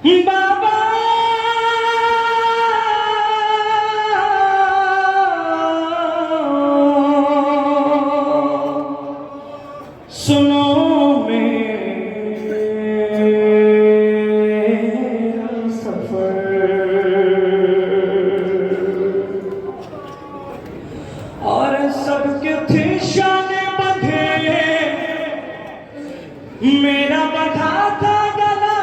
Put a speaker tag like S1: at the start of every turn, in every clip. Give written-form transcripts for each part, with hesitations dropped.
S1: बाबा सुनो मेरा सफर और सबके थे शान बंधे मेरा बंधा था गला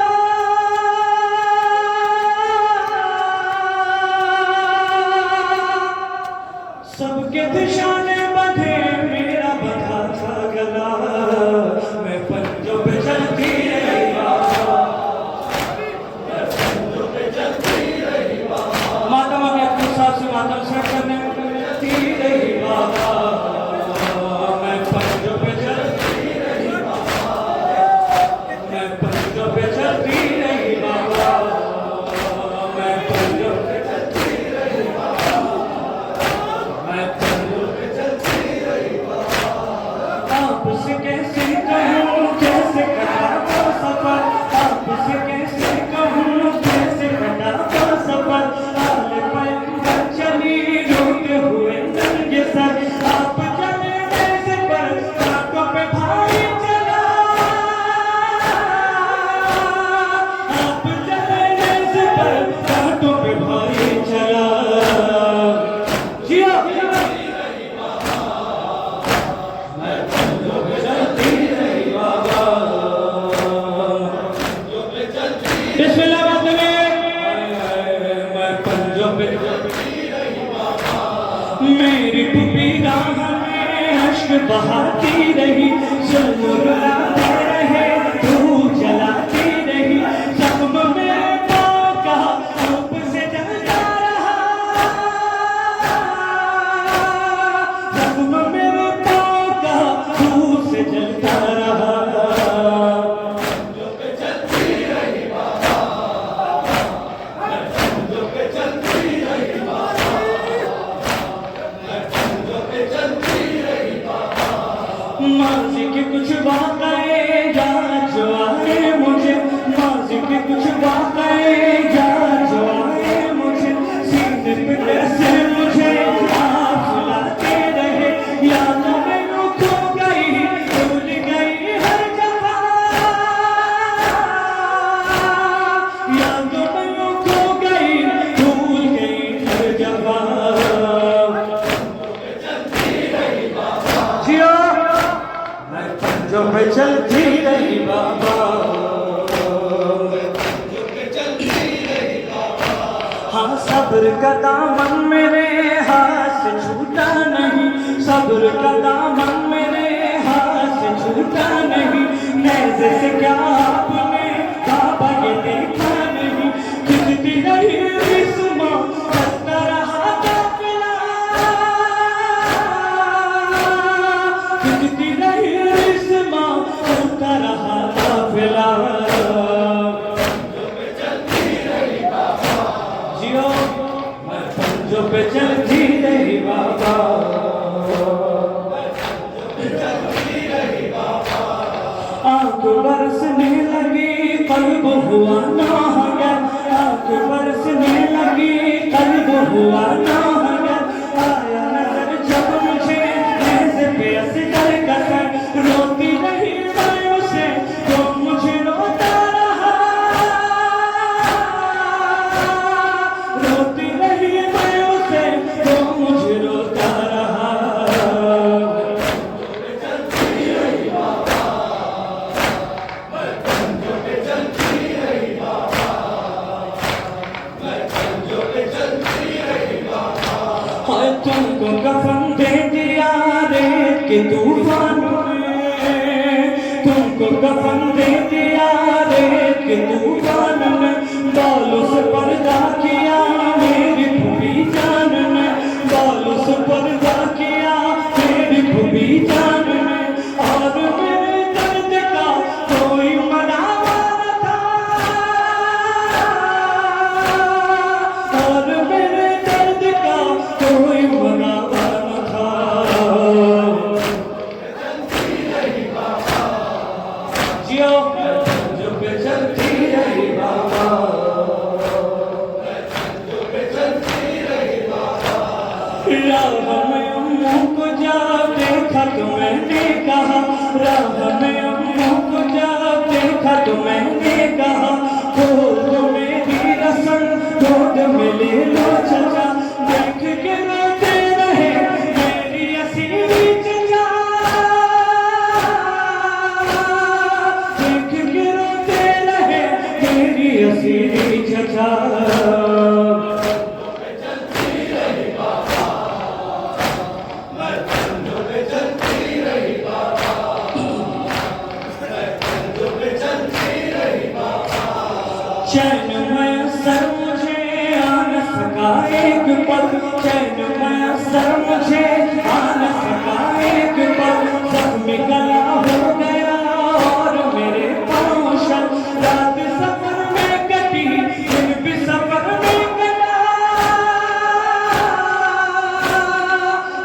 S1: सबके थे शान बंधे मेरा बंधा था गला मैं पंजों पे चलती रही माता मैं अपने साथ से माता से करने चलती रही बाबा मैं पंजों पे चलती रही मैं पंजों पे चलती रही बाबा मैं पंजों पे चलती रही मैं पंजों पे चलती रही आपसे कैसे कहूँ कैसे कटा वो सफर आपसे कैसे कहूँ कैसे कटा वो सफर हाल पर चली रोते हुए नंगे सर आप चले कैसे पर रातों पे भाई चला आप चले कैसे पर रातों पे भाई चला जिया मैं पंजों पे चलती रही बाबा बिस्मिल्लाह बात में मैं पंजों पे मेरी पुपी राह में अश्क बहाती रही सुलगुलाते रहे धूप जलाती रही जख्म में पाँव का धूप से जलता रहा जख्म में पाँव का धूप से जलता रहा माजी के कुछ वाक़े याद जो आए मुझे माजी के कुछ वाक़े याद जो आए मुझे सीने पे कैसे मुझे आप सुलाते रहे यादों में यूं खो गई भूल गई हर जगह यादों में यूं खो गई भूल गई हर जगह जिया मैं पंजों पे चलती रही बाबा हाँ सब्र का दामन मेरे हाथ से छूटा नहीं सब्र का दामन मेरे हाथ से छूटा नहीं नेज़े से क्या आपने बाबा ये देखा नहीं खिंचती रही रिस्मा करता रहा काफिला खिंचती रही रिस्मा करता रहा काफिला जियो मैं पंजों पे चलती रही बाबा आँख बरसने लगी कल्ब हुआ ना हगर आँख बरसने लगी कल्ब हुआ ना हगर आया नजर जब मुझे ऐसे बेअस कर कसर रोती रही मैं उसे तो मुझे रोता रहा रोती रही मैं उसे तो मुझे रोता रहा हाय तुमको कफन दे दिया रेत के तूफान में तुमको कफन दे दिया रेत के तूफान में बालों से पर्दा किया मेरी भूमि जान ने बालों से पर्दा किया मेरी भूमि जान ने और मेरे दर्द का कोई मनावा न था और मेरे दर्द का कोई मनावा न था जियो जो पे चलती रही बाबा गोद में ले लो चचा, देख के रोते रहे मेरी असीरी चचा, देख के रोते रहे मेरी असीरी चचा। चैन मैसर मुझे आ न सका एक पल, चैन मैसर मुझे आ न सका एक पल, जख्मी गला हो गया और मेरे पाँव शल, रात सफर में कटी दिन भी सफर में कटा,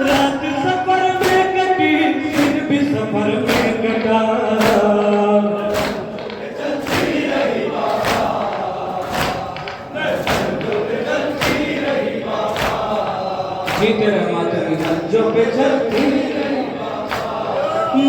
S1: रात सफर में कटी दिन भी सफर में कटा। तेरे माथे जो पे चलती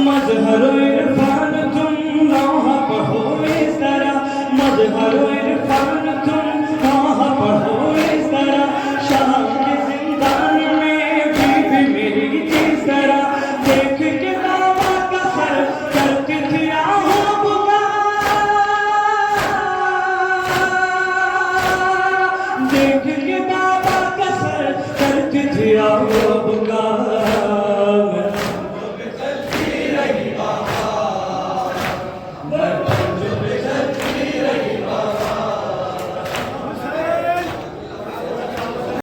S1: मजहर इरफान तुम नौह पढ़ो इस तरह, मजहर इरफान तुम नौह पढ़ो इस तरह, शाह के जिंदान में भी मेरी जिस तरह, देख के दावा का सर करती थी आहों बुका, देख